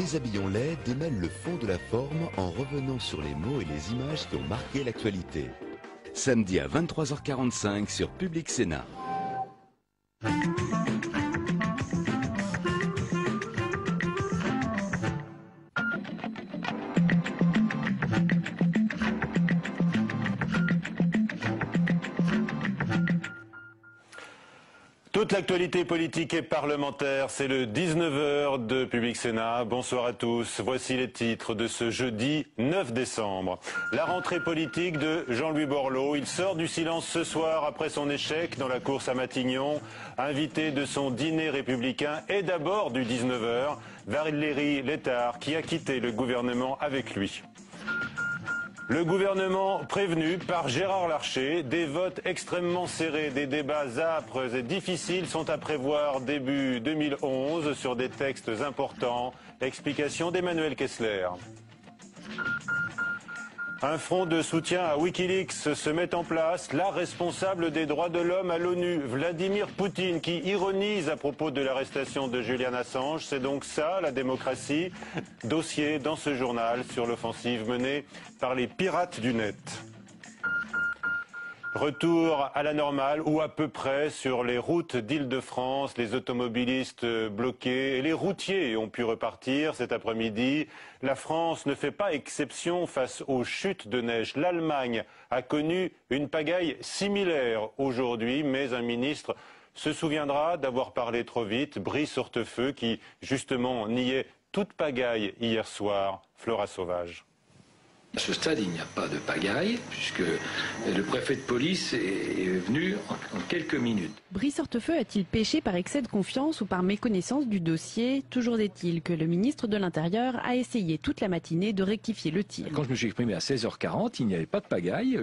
Déshabillons-les démêle le fond de la forme en revenant sur les mots et les images qui ont marqué l'actualité. Samedi à 23h45 sur Public Sénat. Toute l'actualité politique et parlementaire, c'est le 19h de Public Sénat. Bonsoir à tous. Voici les titres de ce jeudi 9 décembre. La rentrée politique de Jean-Louis Borloo. Il sort du silence ce soir après son échec dans la course à Matignon. Invité de son dîner républicain et d'abord du 19h, Valérie Létard qui a quitté le gouvernement avec lui. Le gouvernement prévenu par Gérard Larcher, des votes extrêmement serrés, des débats âpres et difficiles sont à prévoir début 2011 sur des textes importants. Explication d'Emmanuel Kessler. Un front de soutien à Wikileaks se met en place. La responsable des droits de l'homme à l'ONU, Vladimir Poutine, qui ironise à propos de l'arrestation de Julian Assange. C'est donc ça, la démocratie. Dossier dans ce journal sur l'offensive menée par les pirates du net. Retour à la normale, ou à peu près, sur les routes d'Île-de-France. Les automobilistes bloqués et les routiers ont pu repartir cet après-midi. La France ne fait pas exception face aux chutes de neige. L'Allemagne a connu une pagaille similaire aujourd'hui, mais un ministre se souviendra d'avoir parlé trop vite. Brice Hortefeux, qui justement niait toute pagaille hier soir. Flora Sauvage. À ce stade, il n'y a pas de pagaille, puisque le préfet de police est venu en quelques minutes. Brice Hortefeux a-t-il péché par excès de confiance ou par méconnaissance du dossier? Toujours est-il que le ministre de l'Intérieur a essayé toute la matinée de rectifier le tir. Quand je me suis exprimé à 16h40, il n'y avait pas de pagaille,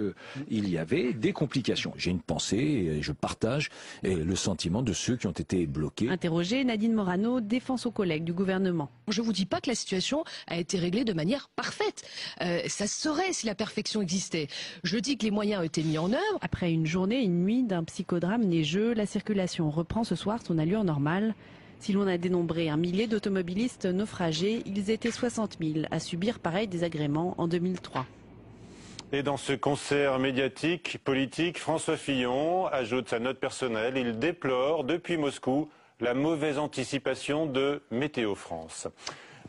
il y avait des complications. J'ai une pensée, et je partage le sentiment de ceux qui ont été bloqués. Interrogé, Nadine Morano défend son collègue du gouvernement. Je ne vous dis pas que la situation a été réglée de manière parfaite. Ça se saurait si la perfection existait. Je dis que les moyens ont été mis en œuvre. Après une journée et une nuit d'un psychodrame neigeux, la circulation reprend ce soir son allure normale. Si l'on a dénombré 1 millier d'automobilistes naufragés, ils étaient 60 000 à subir pareil désagrément en 2003. Et dans ce concert médiatique, politique, François Fillon ajoute sa note personnelle. Il déplore depuis Moscou la mauvaise anticipation de Météo France.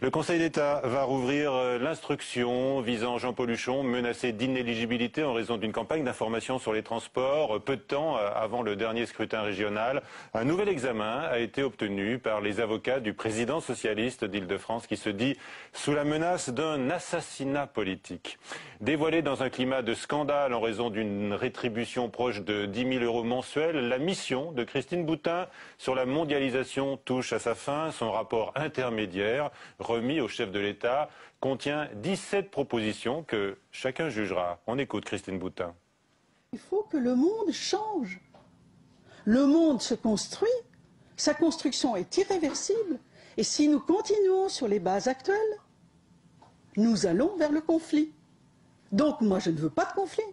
Le Conseil d'État va rouvrir l'instruction visant Jean Pauluchon, menacé d'inéligibilité en raison d'une campagne d'information sur les transports. Peu de temps avant le dernier scrutin régional, un nouvel examen a été obtenu par les avocats du président socialiste d'Île-de-France qui se dit sous la menace d'un assassinat politique. Dévoilé dans un climat de scandale en raison d'une rétribution proche de 10 000 € mensuels, la mission de Christine Boutin sur la mondialisation touche à sa fin. Son rapport intermédiaire remis au chef de l'État contient 17 propositions que chacun jugera. On écoute Christine Boutin. Il faut que le monde change. Le monde se construit, sa construction est irréversible, et si nous continuons sur les bases actuelles, nous allons vers le conflit. Donc moi je ne veux pas de conflit.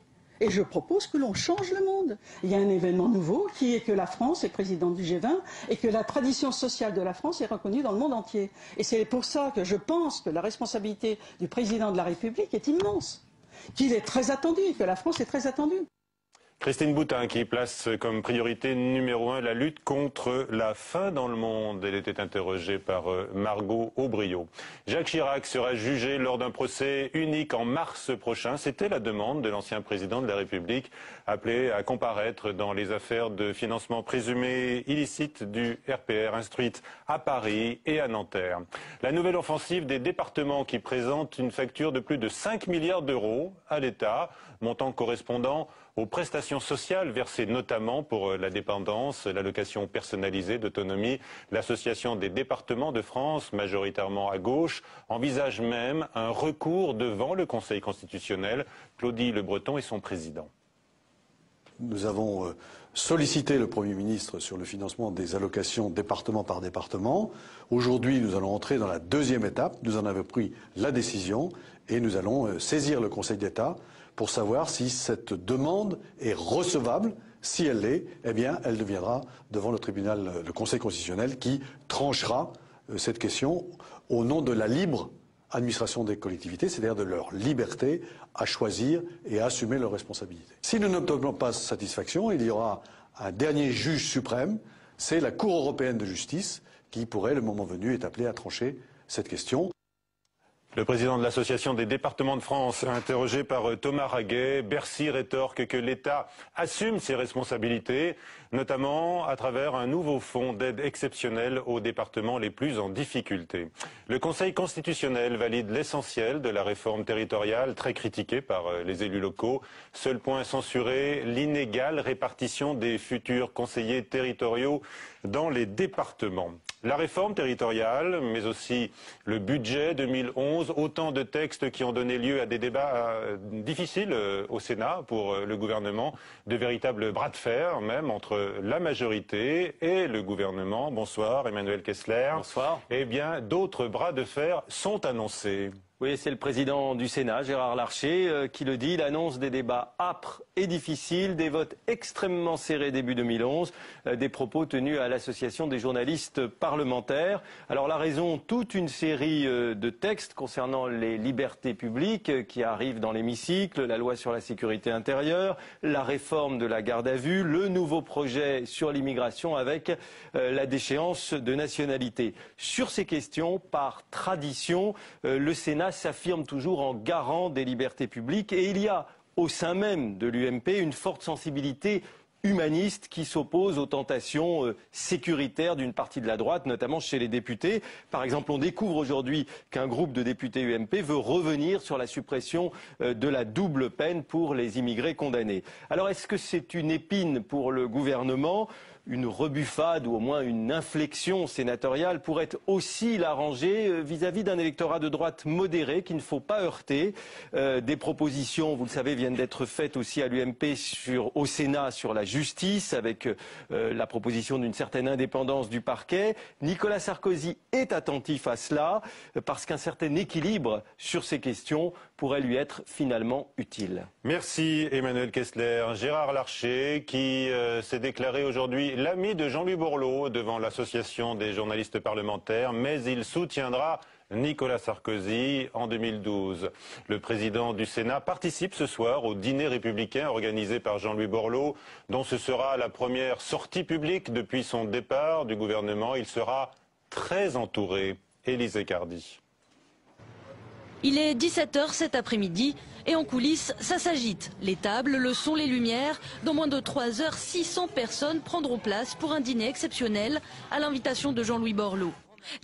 Et je propose que l'on change le monde. Il y a un événement nouveau qui est que la France est présidente du G20 et que la tradition sociale de la France est reconnue dans le monde entier. Et c'est pour ça que je pense que la responsabilité du président de la République est immense, qu'il est très attendu et que la France est très attendue. Christine Boutin qui place comme priorité numéro 1 la lutte contre la faim dans le monde. Elle était interrogée par Margot Aubriot. Jacques Chirac sera jugé lors d'un procès unique en mars prochain. C'était la demande de l'ancien président de la République appelé à comparaître dans les affaires de financement présumé illicite du RPR instruite à Paris et à Nanterre. La nouvelle offensive des départements qui présente une facture de plus de 5 milliards d'euros à l'État, montant correspondant aux prestations sociales versées notamment pour la dépendance, l'allocation personnalisée d'autonomie. L'Association des départements de France, majoritairement à gauche, envisage même un recours devant le Conseil constitutionnel. Claudie Le Breton est son président. Nous avons sollicité le Premier ministre sur le financement des allocations département par département. Aujourd'hui, nous allons entrer dans la deuxième étape. Nous en avons pris la décision et nous allons saisir le Conseil d'État pour savoir si cette demande est recevable. Si elle l'est, eh bien, elle deviendra devant le tribunal, le Conseil constitutionnel, qui tranchera cette question au nom de la libre administration des collectivités, c'est-à-dire de leur liberté à choisir et à assumer leurs responsabilités. Si nous n'obtenons pas satisfaction, il y aura un dernier juge suprême, c'est la Cour européenne de justice, qui pourrait, le moment venu, être appelée à trancher cette question. Le président de l'Association des départements de France, interrogé par Thomas Raguet, Bercy rétorque que l'État assume ses responsabilités, notamment à travers un nouveau fonds d'aide exceptionnelle aux départements les plus en difficulté. Le Conseil constitutionnel valide l'essentiel de la réforme territoriale, très critiquée par les élus locaux. Seul point censuré, l'inégale répartition des futurs conseillers territoriaux dans les départements. La réforme territoriale, mais aussi le budget 2011, autant de textes qui ont donné lieu à des débats difficiles au Sénat pour le gouvernement, de véritables bras de fer même entre la majorité et le gouvernement. Bonsoir Emmanuel Kessler. Bonsoir. Eh bien, d'autres bras de fer sont annoncés. Oui, c'est le président du Sénat, Gérard Larcher, qui le dit. Il annonce des débats âpres et difficiles, des votes extrêmement serrés début 2011, des propos tenus à l'Association des journalistes parlementaires. Alors la raison, toute une série de textes concernant les libertés publiques qui arrivent dans l'hémicycle, la loi sur la sécurité intérieure, la réforme de la garde à vue, le nouveau projet sur l'immigration avec la déchéance de nationalité. Sur ces questions, par tradition, le Sénat s'affirme toujours en garant des libertés publiques et il y a au sein même de l'UMP une forte sensibilité humaniste qui s'oppose aux tentations sécuritaires d'une partie de la droite, notamment chez les députés. Par exemple, on découvre aujourd'hui qu'un groupe de députés UMP veut revenir sur la suppression de la double peine pour les immigrés condamnés. Alors est-ce que c'est une épine pour le gouvernement ? Une rebuffade ou au moins une inflexion sénatoriale pourrait aussi l'arranger vis-à-vis d'un électorat de droite modéré qu'il ne faut pas heurter. Des propositions, vous le savez, viennent d'être faites aussi à l'UMP au Sénat sur la justice avec la proposition d'une certaine indépendance du parquet. Nicolas Sarkozy est attentif à cela parce qu'un certain équilibre sur ces questions pourrait lui être finalement utile. Merci Emmanuel Kessler. Gérard Larcher qui s'est déclaré aujourd'hui l'ami de Jean-Louis Borloo devant l'Association des journalistes parlementaires, mais il soutiendra Nicolas Sarkozy en 2012. Le président du Sénat participe ce soir au dîner républicain organisé par Jean-Louis Borloo, dont ce sera la première sortie publique depuis son départ du gouvernement. Il sera très entouré. Élisée Cardi. Il est 17h cet après-midi et en coulisses, ça s'agite. Les tables, le son, les lumières. Dans moins de 3 heures, 600 personnes prendront place pour un dîner exceptionnel à l'invitation de Jean-Louis Borloo.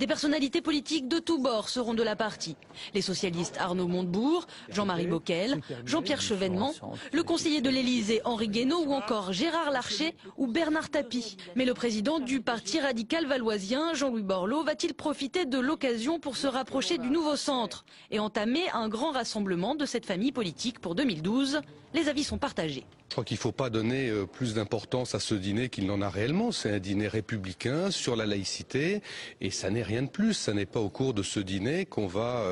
Des personnalités politiques de tous bords seront de la partie. Les socialistes Arnaud Montebourg, Jean-Marie Bockel, Jean-Pierre Chevènement, le conseiller de l'Élysée Henri Guénaud ou encore Gérard Larcher ou Bernard Tapie. Mais le président du parti radical valoisien, Jean-Louis Borloo, va-t-il profiter de l'occasion pour se rapprocher du nouveau centre et entamer un grand rassemblement de cette famille politique pour 2012 ? Les avis sont partagés. Je crois qu'il ne faut pas donner plus d'importance à ce dîner qu'il n'en a réellement. C'est un dîner républicain sur la laïcité et ça n'est rien de plus. Ça n'est pas au cours de ce dîner qu'on va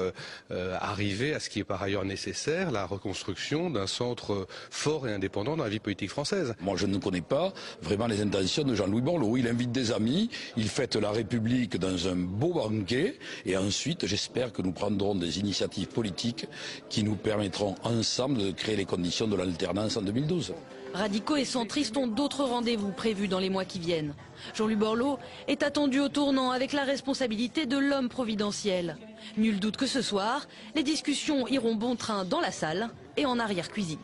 arriver à ce qui est par ailleurs nécessaire, la reconstruction d'un centre fort et indépendant dans la vie politique française. Moi je ne connais pas vraiment les intentions de Jean-Louis Borloo. Il invite des amis, il fête la République dans un beau banquet et ensuite j'espère que nous prendrons des initiatives politiques qui nous permettront ensemble de créer les conditions de l'alternance en 2012. Radicaux et centristes ont d'autres rendez-vous prévus dans les mois qui viennent. Jean-Louis Borloo est attendu au tournant avec la responsabilité de l'homme providentiel. Nul doute que ce soir, les discussions iront bon train dans la salle et en arrière-cuisine.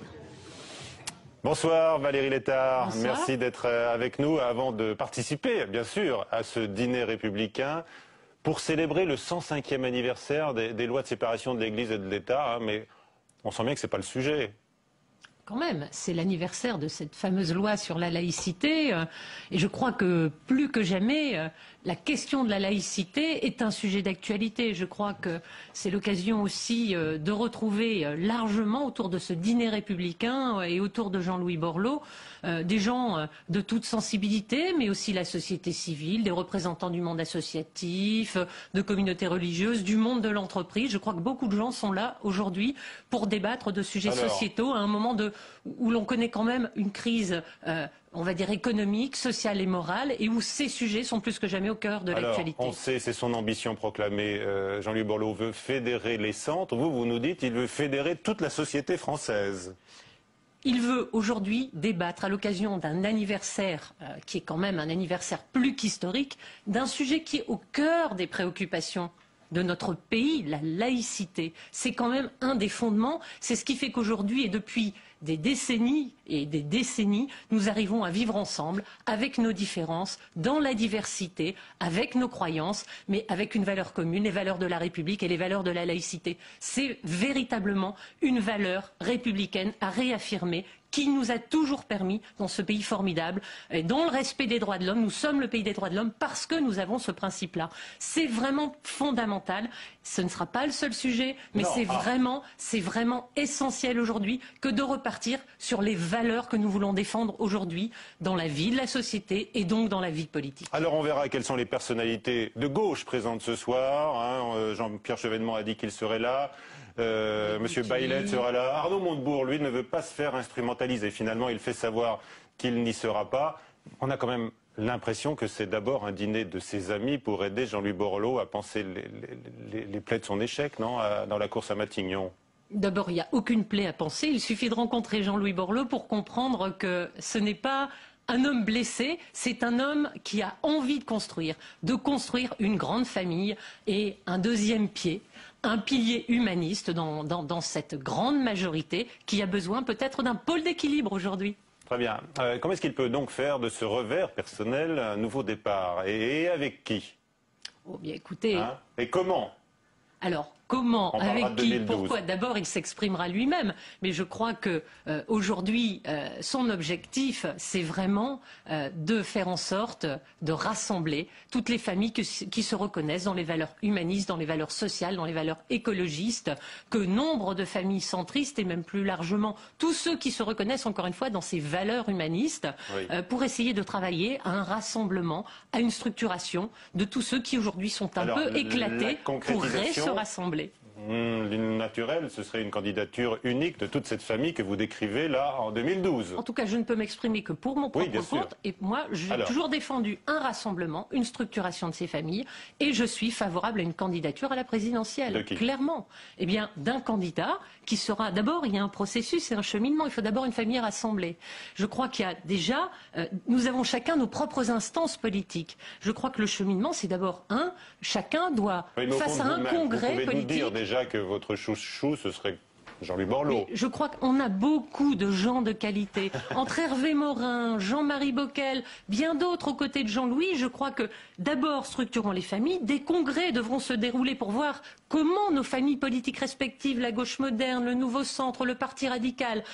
Bonsoir Valérie Létard, Bonsoir. Merci d'être avec nous avant de participer bien sûr à ce dîner républicain pour célébrer le 105e anniversaire des lois de séparation de l'Église et de l'État, mais on sent bien que ce n'est pas le sujet. Quand même, c'est l'anniversaire de cette fameuse loi sur la laïcité et je crois que plus que jamais, la question de la laïcité est un sujet d'actualité. Je crois que c'est l'occasion aussi de retrouver largement autour de ce dîner républicain et autour de Jean-Louis Borloo des gens de toute sensibilité, mais aussi la société civile, des représentants du monde associatif, de communautés religieuses, du monde de l'entreprise. Je crois que beaucoup de gens sont là aujourd'hui pour débattre de sujets sociétaux à un moment où l'on connaît quand même une crise on va dire, économique, social et moral, et où ces sujets sont plus que jamais au cœur de l'actualité. On sait, c'est son ambition proclamée. Jean-Louis Borloo veut fédérer les centres. Vous nous dites, il veut fédérer toute la société française. Il veut aujourd'hui débattre à l'occasion d'un anniversaire, qui est quand même un anniversaire plus qu'historique, d'un sujet qui est au cœur des préoccupations de notre pays, la laïcité. C'est quand même un des fondements. C'est ce qui fait qu'aujourd'hui et depuis des décennies et des décennies, nous arrivons à vivre ensemble avec nos différences, dans la diversité, avec nos croyances, mais avec une valeur commune, les valeurs de la République et les valeurs de la laïcité. C'est véritablement une valeur républicaine à réaffirmer, qui nous a toujours permis, dans ce pays formidable, et dans le respect des droits de l'homme, nous sommes le pays des droits de l'homme parce que nous avons ce principe-là. C'est vraiment fondamental. Ce ne sera pas le seul sujet, mais c'est vraiment essentiel aujourd'hui que de repartir sur les valeurs que nous voulons défendre aujourd'hui dans la vie de la société et donc dans la vie politique. Alors on verra quelles sont les personnalités de gauche présentes ce soir. Jean-Pierre Chevènement a dit qu'il serait là. Monsieur Baillet sera là. Arnaud Montebourg, lui, ne veut pas se faire instrumentaliser. Finalement, il fait savoir qu'il n'y sera pas. On a quand même l'impression que c'est d'abord un dîner de ses amis pour aider Jean-Louis Borloo à penser les plaies de son échec, non, dans la course à Matignon. D'abord, il n'y a aucune plaie à penser. Il suffit de rencontrer Jean-Louis Borloo pour comprendre que ce n'est pas un homme blessé, c'est un homme qui a envie de construire une grande famille et un deuxième pied, un pilier humaniste dans cette grande majorité qui a besoin peut-être d'un pôle d'équilibre aujourd'hui. Très bien. Comment est-ce qu'il peut donc faire de ce revers personnel un nouveau départ et avec qui? Oh bien écoutez... Et comment? Alors, comment, avec qui, pourquoi? D'abord, il s'exprimera lui-même. Mais je crois que aujourd'hui, son objectif, c'est vraiment de faire en sorte de rassembler toutes les familles qui se reconnaissent dans les valeurs humanistes, dans les valeurs sociales, dans les valeurs écologistes, que nombre de familles centristes et même plus largement tous ceux qui se reconnaissent encore une fois dans ces valeurs humanistes, pour essayer de travailler à un rassemblement, à une structuration de tous ceux qui aujourd'hui sont un peu éclatés pourraient se rassembler. L'une naturelle, ce serait une candidature unique de toute cette famille que vous décrivez là en 2012. En tout cas, je ne peux m'exprimer que pour mon propre compte. Et moi, j'ai toujours défendu un rassemblement, une structuration de ces familles. Et je suis favorable à une candidature à la présidentielle. Clairement. Eh bien, d'un candidat qui sera... D'abord, il y a un processus et un cheminement. Il faut d'abord une famille rassemblée. Je crois qu'il y a déjà... nous avons chacun nos propres instances politiques. Je crois que le cheminement, c'est d'abord chacun doit, face à un congrès politique... Déjà que votre chouchou, ce serait Jean-Louis Borloo. Je crois qu'on a beaucoup de gens de qualité. Entre Hervé Morin, Jean-Marie Bockel, bien d'autres aux côtés de Jean-Louis, je crois que d'abord, structurons les familles, des congrès devront se dérouler pour voir comment nos familles politiques respectives, la gauche moderne, le nouveau centre, le parti radical,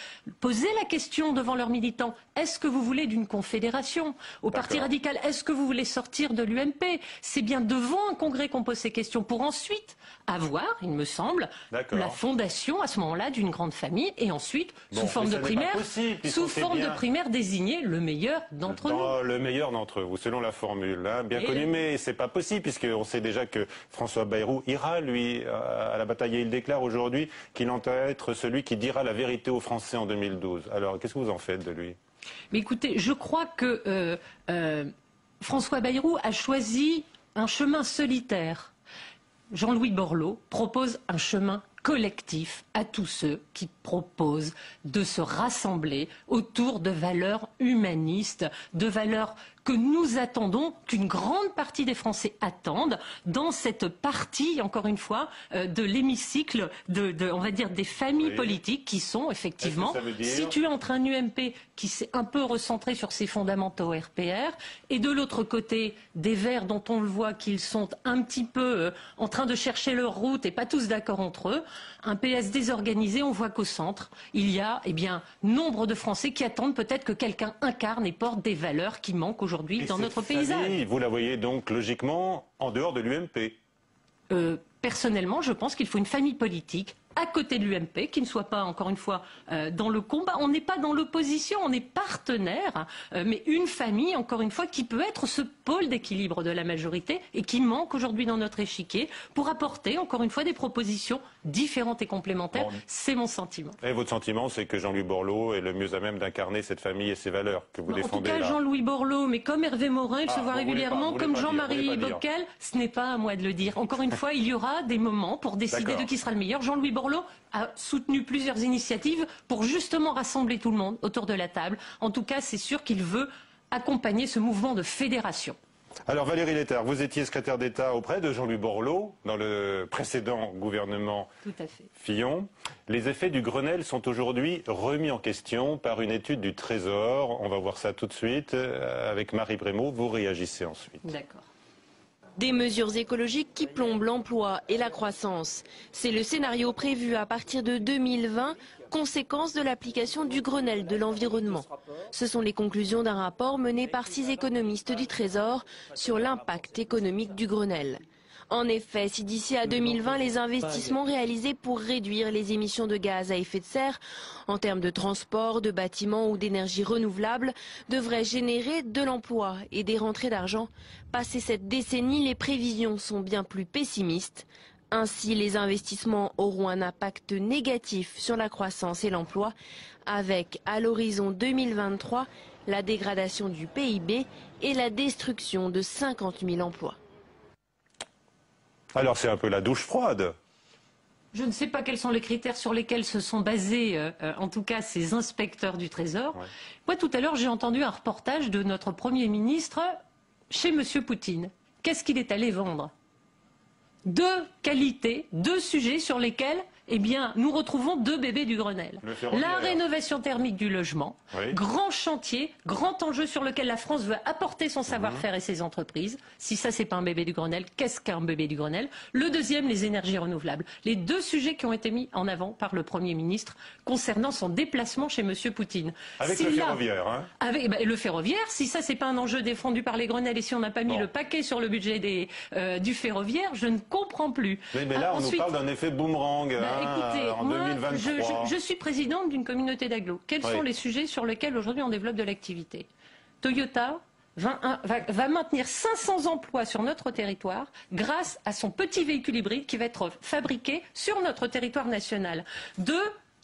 poser la question devant leurs militants, est-ce que vous voulez d'une confédération? Au parti radical, est-ce que vous voulez sortir de l'UMP? C'est bien devant un congrès qu'on pose ces questions pour ensuite avoir, il me semble, la fondation à ce moment-là d'une grande famille et ensuite, sous forme de primaire, désigner le meilleur d'entre nous. Le meilleur d'entre vous, selon la formule, bien connue, mais c'est pas possible puisqu'on sait déjà que François Bayrou ira, lui, à la bataille et il déclare aujourd'hui qu'il entend être celui qui dira la vérité aux Français en 2012. Alors, qu'est-ce que vous en faites de lui? Mais écoutez, je crois que François Bayrou a choisi un chemin solitaire. Jean-Louis Borloo propose un chemin collectif à tous ceux qui proposent de se rassembler autour de valeurs humanistes, de valeurs que nous attendons, qu'une grande partie des Français attendent dans cette partie, encore une fois, de l'hémicycle, on va dire, des familles politiques qui sont effectivement situées entre un UMP qui s'est un peu recentré sur ses fondamentaux RPR et de l'autre côté des Verts dont on le voit qu'ils sont un petit peu en train de chercher leur route et pas tous d'accord entre eux. Un PS désorganisé, on voit qu'au centre, il y a nombre de Français qui attendent peut-être que quelqu'un incarne et porte des valeurs qui manquent aujourd'hui dans notre paysage. Vous la voyez donc logiquement en dehors de l'UMP? Personnellement, je pense qu'il faut une famille politique à côté de l'UMP, qui ne soit pas, encore une fois, dans le combat. On n'est pas dans l'opposition, on est partenaire, mais une famille, encore une fois, qui peut être ce pôle d'équilibre de la majorité et qui manque aujourd'hui dans notre échiquier pour apporter, encore une fois, des propositions différentes et complémentaires. Bon. C'est mon sentiment. Et votre sentiment, c'est que Jean-Louis Borloo est le mieux à même d'incarner cette famille et ces valeurs que vous défendez. En tout cas, Jean-Louis Borloo, mais comme Hervé Morin, il se voit régulièrement, comme Jean-Marie Bockel, ce n'est pas à moi de le dire. Encore une fois, il y aura des moments pour décider de qui sera le meilleur. Jean-Louis Borloo a soutenu plusieurs initiatives pour justement rassembler tout le monde autour de la table. En tout cas, c'est sûr qu'il veut accompagner ce mouvement de fédération. Alors Valérie Létard, vous étiez secrétaire d'État auprès de Jean-Louis Borloo dans le précédent gouvernement Fillon. Les effets du Grenelle sont aujourd'hui remis en question par une étude du Trésor. On va voir ça tout de suite avec Marie Brémaud. Vous réagissez ensuite. D'accord. Des mesures écologiques qui plombent l'emploi et la croissance. C'est le scénario prévu à partir de 2020, conséquence de l'application du Grenelle de l'environnement. Ce sont les conclusions d'un rapport mené par 6 économistes du Trésor sur l'impact économique du Grenelle. En effet, si d'ici à 2020, les investissements réalisés pour réduire les émissions de gaz à effet de serre, en termes de transport, de bâtiments ou d'énergie renouvelable, devraient générer de l'emploi et des rentrées d'argent, passé cette décennie, les prévisions sont bien plus pessimistes. Ainsi, les investissements auront un impact négatif sur la croissance et l'emploi, avec, à l'horizon 2023, la dégradation du PIB et la destruction de 50 000 emplois. Alors c'est un peu la douche froide. Je ne sais pas quels sont les critères sur lesquels se sont basés, en tout cas, ces inspecteurs du Trésor. Ouais. Moi, tout à l'heure, j'ai entendu un reportage de notre Premier ministre chez M. Poutine. Qu'est-ce qu'il est allé vendre? 2 qualités, 2 sujets sur lesquels, eh bien, nous retrouvons 2 bébés du Grenelle. La rénovation thermique du logement, grand chantier, grand enjeu sur lequel la France veut apporter son savoir-faire et ses entreprises. Si ça, c'est pas un bébé du Grenelle, qu'est-ce qu'un bébé du Grenelle? Le deuxième, les énergies renouvelables. Les 2 sujets qui ont été mis en avant par le Premier ministre concernant son déplacement chez M. Poutine. Avec le ferroviaire, hein? Avec le ferroviaire, si ça, c'est pas un enjeu défendu par les Grenelles et si on n'a pas mis le paquet sur le budget du ferroviaire, je ne comprends plus. Mais là, on nous parle d'un effet boomerang. Écoutez, en moi, 2023. je suis présidente d'une communauté d'agglos. Quels sont les sujets sur lesquels aujourd'hui on développe de l'activité? Toyota va maintenir 500 emplois sur notre territoire grâce à son petit véhicule hybride qui va être fabriqué sur notre territoire national. 2,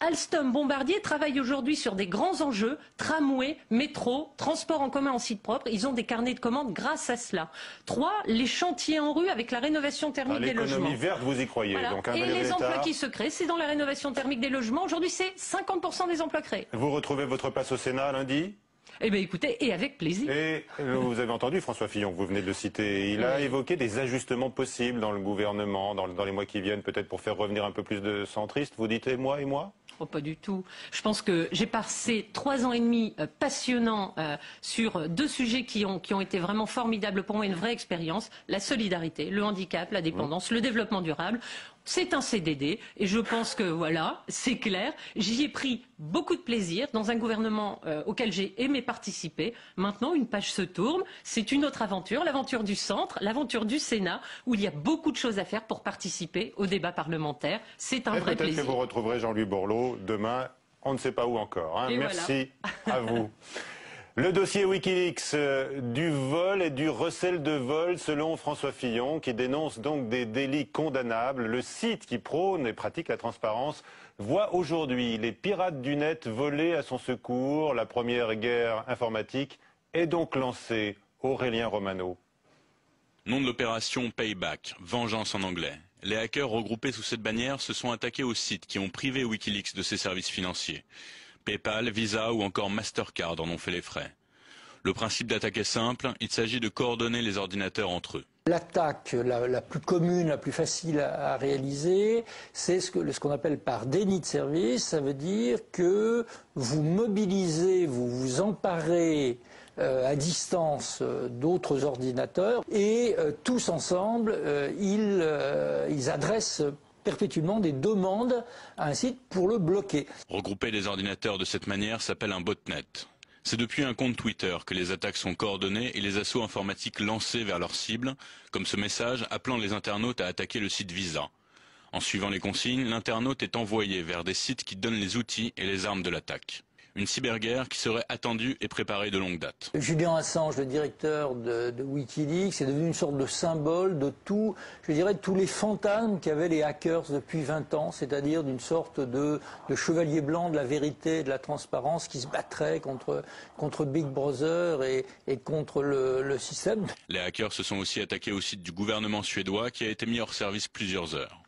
Alstom Bombardier travaille aujourd'hui sur des grands enjeux, tramway, métro, transport en commun en site propre. Ils ont des carnets de commandes grâce à cela. 3, les chantiers en rue avec la rénovation thermique des logements. L'économie verte, vous y croyez. Voilà. Donc, et les emplois qui se créent, c'est dans la rénovation thermique des logements. Aujourd'hui, c'est 50% des emplois créés. Vous retrouvez votre place au Sénat lundi? Eh bien écoutez, et avec plaisir. Et vous avez entendu François Fillon, vous venez de le citer, il a évoqué des ajustements possibles dans le gouvernement, dans les mois qui viennent, peut-être pour faire revenir un peu plus de centristes. Vous dites et moi? Oh, pas du tout. Je pense que j'ai passé 3 ans et demi passionnants sur 2 sujets qui ont été vraiment formidables pour moi, une vraie expérience. La solidarité, le handicap, la dépendance, le développement durable. C'est un CDD et je pense que voilà, c'est clair. J'y ai pris beaucoup de plaisir dans un gouvernement auquel j'ai aimé participer. Maintenant, une page se tourne. C'est une autre aventure, l'aventure du centre, l'aventure du Sénat, où il y a beaucoup de choses à faire pour participer au débat parlementaire. C'est un vrai plaisir. Peut-être que vous retrouverez Jean-Louis Borloo demain, on ne sait pas où encore. Hein. Merci à vous. Le dossier Wikileaks du vol et du recel de vol selon François Fillon qui dénonce donc des délits condamnables. Le site qui prône et pratique la transparence voit aujourd'hui les pirates du net voler à son secours. La première guerre informatique est donc lancée. Aurélien Romano. Nom de l'opération Payback, vengeance en anglais. Les hackers regroupés sous cette bannière se sont attaqués aux sites qui ont privé Wikileaks de ses services financiers. PayPal, Visa ou encore Mastercard en ont fait les frais. Le principe d'attaque est simple, il s'agit de coordonner les ordinateurs entre eux. L'attaque la plus commune, la plus facile à réaliser, c'est ce qu'on appelle par déni de service. Ça veut dire que vous mobilisez, vous vous emparez à distance d'autres ordinateurs et tous ensemble, ils adressent perpétuellement des demandes à un site pour le bloquer. Regrouper les ordinateurs de cette manière s'appelle un botnet. C'est depuis un compte Twitter que les attaques sont coordonnées et les assauts informatiques lancés vers leurs cibles, comme ce message appelant les internautes à attaquer le site Visa. En suivant les consignes, l'internaute est envoyé vers des sites qui donnent les outils et les armes de l'attaque. Une cyberguerre qui serait attendue et préparée de longue date. Julian Assange, le directeur de Wikileaks, est devenu une sorte de symbole de tout, je dirais, de tous les fantasmes qu'avaient les hackers depuis 20 ans, c'est-à-dire d'une sorte de chevalier blanc de la vérité et de la transparence qui se battrait contre Big Brother et contre le système. Les hackers se sont aussi attaqués au site du gouvernement suédois qui a été mis hors service plusieurs heures.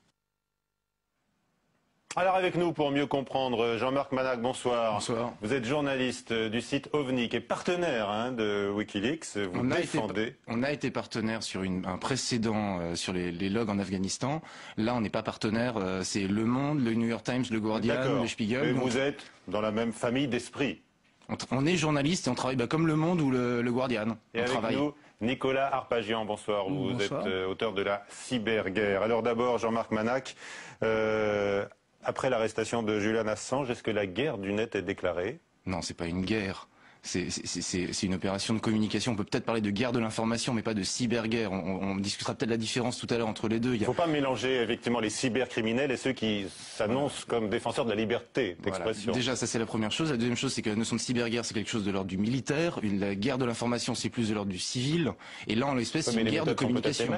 Alors avec nous pour mieux comprendre, Jean-Marc Manac, bonsoir. Bonsoir. Vous êtes journaliste du site OVNI, qui est partenaire de Wikileaks. Vous défendez. On a été partenaire sur un précédent sur les logs en Afghanistan. Là, on n'est pas partenaire. C'est Le Monde, le New York Times, le Guardian, le Spiegel. Mais vous êtes dans la même famille d'esprit. On est journaliste et on travaille comme Le Monde ou le Guardian. Et avec nous, Nicolas Arpagian, bonsoir. Vous êtes auteur de la cyberguerre. Alors d'abord, Jean-Marc Manac. Après l'arrestation de Julian Assange, est-ce que la guerre du net est déclarée? Non, c'est pas une guerre. C'est une opération de communication. On peut peut-être parler de guerre de l'information, mais pas de cyberguerre. On discutera peut-être la différence tout à l'heure entre les deux. Il ne faut pas mélanger effectivement les cybercriminels et ceux qui s'annoncent comme défenseurs de la liberté d'expression. Voilà. Déjà, ça c'est la première chose. La deuxième chose, c'est que la notion de cyberguerre, c'est quelque chose de l'ordre du militaire. La guerre de l'information, c'est plus de l'ordre du civil. Et là, en l'espèce, c'est une guerre de communication.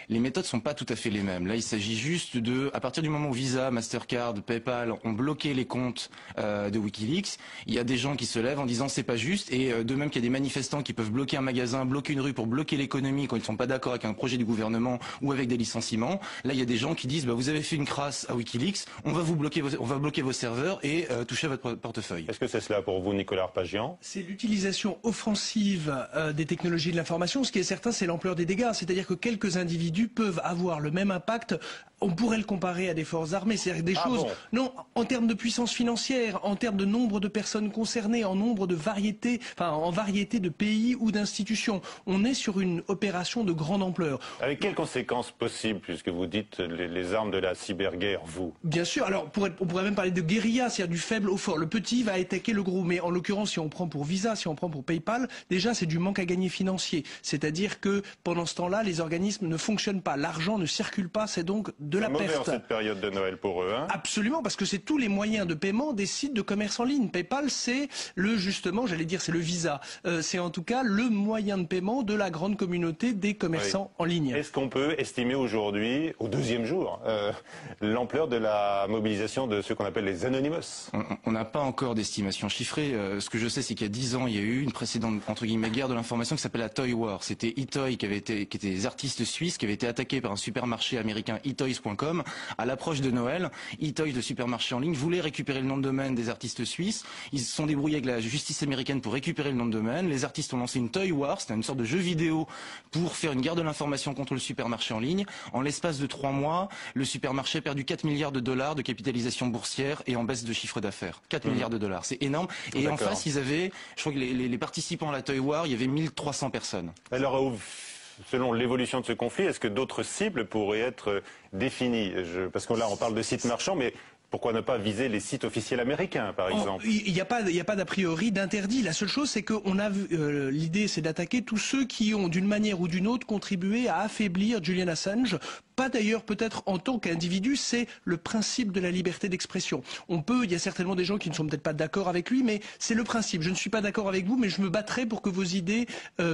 Les méthodes sont pas tout à fait les mêmes. Là, il s'agit juste à partir du moment où Visa, Mastercard, PayPal ont bloqué les comptes de Wikileaks, il y a des gens qui se lèvent en disant c'est pas juste, et de même qu'il y a des manifestants qui peuvent bloquer un magasin, bloquer une rue pour bloquer l'économie quand ils ne sont pas d'accord avec un projet du gouvernement ou avec des licenciements. Là, il y a des gens qui disent vous avez fait une crasse à Wikileaks, on va bloquer vos serveurs et toucher à votre portefeuille. Est-ce que c'est cela pour vous, Nicolas Arpagian? C'est l'utilisation offensive des technologies de l'information. Ce qui est certain, c'est l'ampleur des dégâts. C'est-à-dire que quelques individus peuvent avoir le même impact. On pourrait le comparer à des forces armées, c'est-à-dire des choses, non, en termes de puissance financière, en termes de nombre de personnes concernées, en nombre de variétés, en variété de pays ou d'institutions. On est sur une opération de grande ampleur. Avec quelles conséquences possibles, puisque vous dites les armes de la cyberguerre, vous? Bien sûr, alors on pourrait même parler de guérilla, c'est-à-dire du faible au fort. Le petit va attaquer le gros, mais en l'occurrence, si on prend pour Visa, si on prend pour PayPal, déjà c'est du manque à gagner financier. C'est-à-dire que pendant ce temps-là, les organismes ne fonctionnent pas, l'argent ne circule pas, c'est donc de la perte. C'est mauvais en cette période de Noël pour eux, hein? Absolument, parce que c'est tous les moyens de paiement des sites de commerce en ligne. PayPal, c'est c'est le Visa. C'est en tout cas le moyen de paiement de la grande communauté des commerçants en ligne. Est-ce qu'on peut estimer aujourd'hui, au deuxième jour, l'ampleur de la mobilisation de ceux qu'on appelle les Anonymous? On n'a pas encore d'estimation chiffrée. Ce que je sais, c'est qu'il y a 10 ans, il y a eu une précédente, entre guillemets, guerre de l'information qui s'appelle la Toy War. C'était eToy qui était des artistes suisses qui avaient été attaqués par un supermarché américain eToys.com. À l'approche de Noël, eToys, le supermarché en ligne, voulait récupérer le nom de domaine des artistes suisses. Ils se sont débrouillés avec la justice américaine pour récupérer le nom de domaine. Les artistes ont lancé une Toy War, c'était une sorte de jeu vidéo pour faire une guerre de l'information contre le supermarché en ligne. En l'espace de 3 mois, le supermarché a perdu 4 milliards de dollars de capitalisation boursière et en baisse de chiffre d'affaires. 4 milliards de dollars, c'est énorme. Et en face, ils avaient, je crois que les participants à la Toy War, il y avait 1300 personnes. Alors, selon l'évolution de ce conflit, est-ce que d'autres cibles pourraient être définies? Parce que là, on parle de sites marchands, mais pourquoi ne pas viser les sites officiels américains, par exemple? Il n'y a pas d'a priori d'interdit. La seule chose, c'est qu'on a l'idée, c'est d'attaquer tous ceux qui ont, d'une manière ou d'une autre, contribué à affaiblir Julian Assange. Pas d'ailleurs peut-être en tant qu'individu, c'est le principe de la liberté d'expression. Il y a certainement des gens qui ne sont peut-être pas d'accord avec lui, mais c'est le principe. Je ne suis pas d'accord avec vous, mais je me battrai pour que vos idées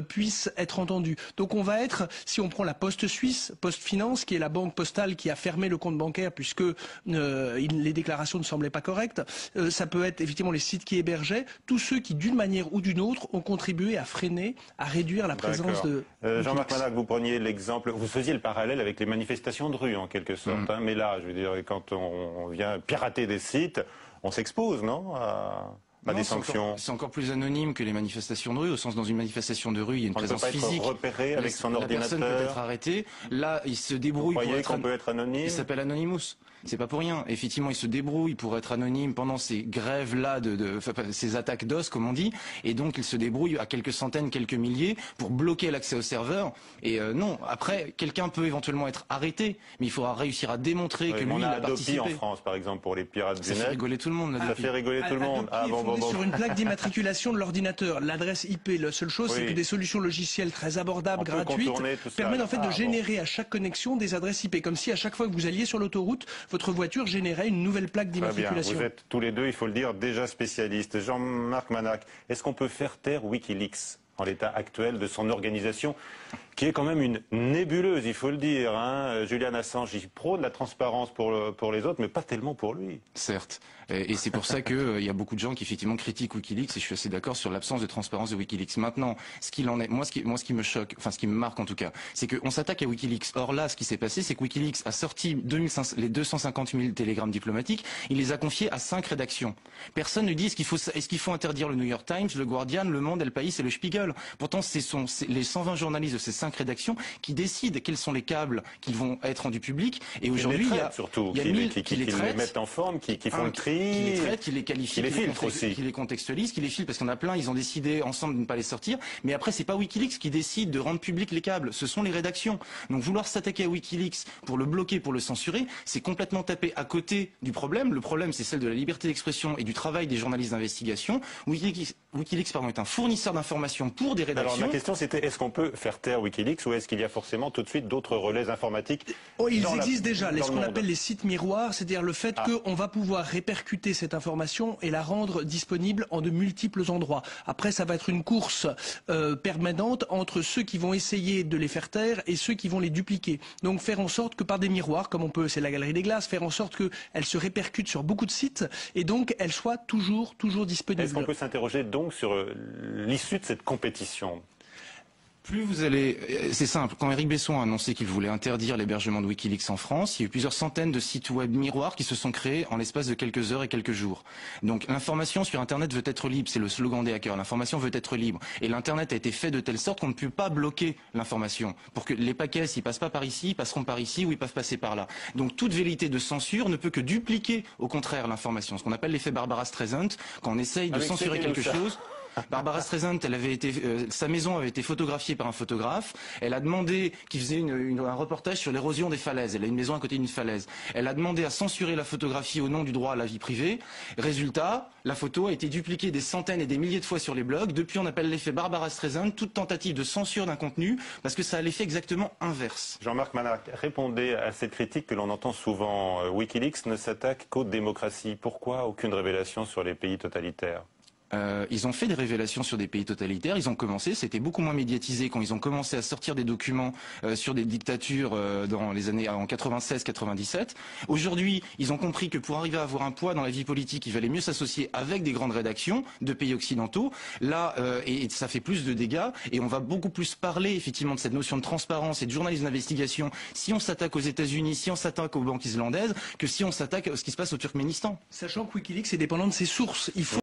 puissent être entendues. Donc on va être, si on prend la Poste suisse, Poste Finance, qui est la banque postale qui a fermé le compte bancaire puisque les déclarations ne semblaient pas correctes, ça peut être effectivement les sites qui hébergeaient, tous ceux qui d'une manière ou d'une autre ont contribué à freiner, à réduire la présence de... Jean-Marc Manac, vous preniez l'exemple, vous faisiez le parallèle avec les manifestations de rue en quelque sorte, hein, mais là, je veux dire, quand on vient pirater des sites, on s'expose, non, à des sanctions? C'est encore plus anonyme que les manifestations de rue, au sens dans une manifestation de rue, il y a une présence physique. On ne peut pas être repéré avec son ordinateur. La personne peut être arrêtée. Là, il se débrouille. Vous croyez qu'on peut être anonyme? Il s'appelle Anonymous. C'est pas pour rien. Effectivement, il se débrouille pour être anonyme pendant ces grèves-là, ces attaques DOS, comme on dit, et donc il se débrouille à quelques centaines, quelques milliers pour bloquer l'accès au serveur. Et non, après, quelqu'un peut éventuellement être arrêté, mais il faudra réussir à démontrer que lui, il a participé. On a Adopi en France, par exemple, pour les pirates du net. Ça fait rigoler tout le monde. Ça fait rigoler tout le monde. Adopi est fondé sur une plaque d'immatriculation de l'ordinateur. L'adresse IP, la seule chose, c'est que des solutions logicielles très abordables, gratuites, permettent en fait de générer à chaque connexion des adresses IP, comme si à chaque fois que vous alliez sur l'autoroute, votre voiture générait une nouvelle plaque d'immatriculation. Vous êtes tous les deux, il faut le dire, déjà spécialistes. Jean-Marc Manac, est-ce qu'on peut faire taire Wikileaks en l'état actuel de son organisation, qui est quand même une nébuleuse, il faut le dire, hein. Julian Assange, il prône la transparence pour les autres, mais pas tellement pour lui. Certes. Et c'est pour ça qu'il y a beaucoup de gens qui effectivement critiquent Wikileaks, et je suis assez d'accord sur l'absence de transparence de Wikileaks. Maintenant, ce qu'il en est, moi ce qui me choque, enfin ce qui me marque en tout cas, c'est qu'on s'attaque à Wikileaks. Or là, ce qui s'est passé, c'est que Wikileaks a sorti les 250 000 télégrammes diplomatiques, il les a confiés à 5 rédactions. Personne ne dit est-ce qu'il faut interdire le New York Times, le Guardian, le Monde, El País et le Spiegel. Pourtant, c'est les 120 journalistes de ces 5 rédactions qui décident quels sont les câbles qui vont être rendus publics. Et aujourd'hui, il y a surtout qui les mettent en forme, qui font le tri, qui les traitent, qui les qualifient, qui les contextualisent, qui les filent, parce qu'on a plein, ils ont décidé ensemble de ne pas les sortir. Mais après, c'est pas Wikileaks qui décide de rendre publics les câbles, ce sont les rédactions. Donc vouloir s'attaquer à Wikileaks pour le bloquer, pour le censurer, c'est complètement taper à côté du problème. Le problème, c'est celle de la liberté d'expression et du travail des journalistes d'investigation. Wikileaks est un fournisseur d'informations pour des rédactions. Alors ma question c'était, est-ce qu'on peut faire taire Wikileaks ou est-ce qu'il y a forcément tout de suite d'autres relais informatiques? Ils existent déjà, ce qu'on appelle les sites miroirs, c'est-à-dire le fait qu'on va pouvoir répercuter cette information et la rendre disponible en de multiples endroits. Après, ça va être une course permanente entre ceux qui vont essayer de les faire taire et ceux qui vont les dupliquer. Donc faire en sorte que par des miroirs, comme on peut, c'est la Galerie des Glaces, faire en sorte qu'elles se répercutent sur beaucoup de sites et donc elles soient toujours disponibles. Est-ce qu'on peut s'interroger donc sur l'issue de cette compétition? Plus vous allez... C'est simple, quand Éric Besson a annoncé qu'il voulait interdire l'hébergement de Wikileaks en France, il y a eu plusieurs centaines de sites web miroirs qui se sont créés en l'espace de quelques heures et quelques jours. Donc l'information sur Internet veut être libre, c'est le slogan des hackers, l'information veut être libre. Et l'Internet a été fait de telle sorte qu'on ne peut pas bloquer l'information. Pour que les paquets, s'ils passent pas par ici, ils passeront par ici ou ils peuvent passer par là. Donc toute velléité de censure ne peut que dupliquer au contraire l'information. Ce qu'on appelle l'effet Barbara Streisand, quand on essaye de censurer quelque chose... Barbara Streisand, sa maison avait été photographiée par un photographe. Elle a demandé qu'il faisait un reportage sur l'érosion des falaises. Elle a une maison à côté d'une falaise. Elle a demandé à censurer la photographie au nom du droit à la vie privée. Résultat, la photo a été dupliquée des centaines et des milliers de fois sur les blogs. Depuis, on appelle l'effet Barbara Streisand toute tentative de censure d'un contenu parce que ça a l'effet exactement inverse. Jean-Marc Manac, répondez à cette critique que l'on entend souvent. Wikileaks ne s'attaque qu'aux démocraties. Pourquoi aucune révélation sur les pays totalitaires ? Ils ont fait des révélations sur des pays totalitaires, ils ont commencé, c'était beaucoup moins médiatisé quand ils ont commencé à sortir des documents sur des dictatures dans les années en 96-97. Aujourd'hui, ils ont compris que pour arriver à avoir un poids dans la vie politique, il valait mieux s'associer avec des grandes rédactions de pays occidentaux. Là, et ça fait plus de dégâts, et on va beaucoup plus parler effectivement de cette notion de transparence et de journalisme d'investigation si on s'attaque aux États-Unis, si on s'attaque aux banques islandaises, que si on s'attaque à ce qui se passe au Turkménistan. Sachant que Wikileaks est dépendant de ses sources. Il faut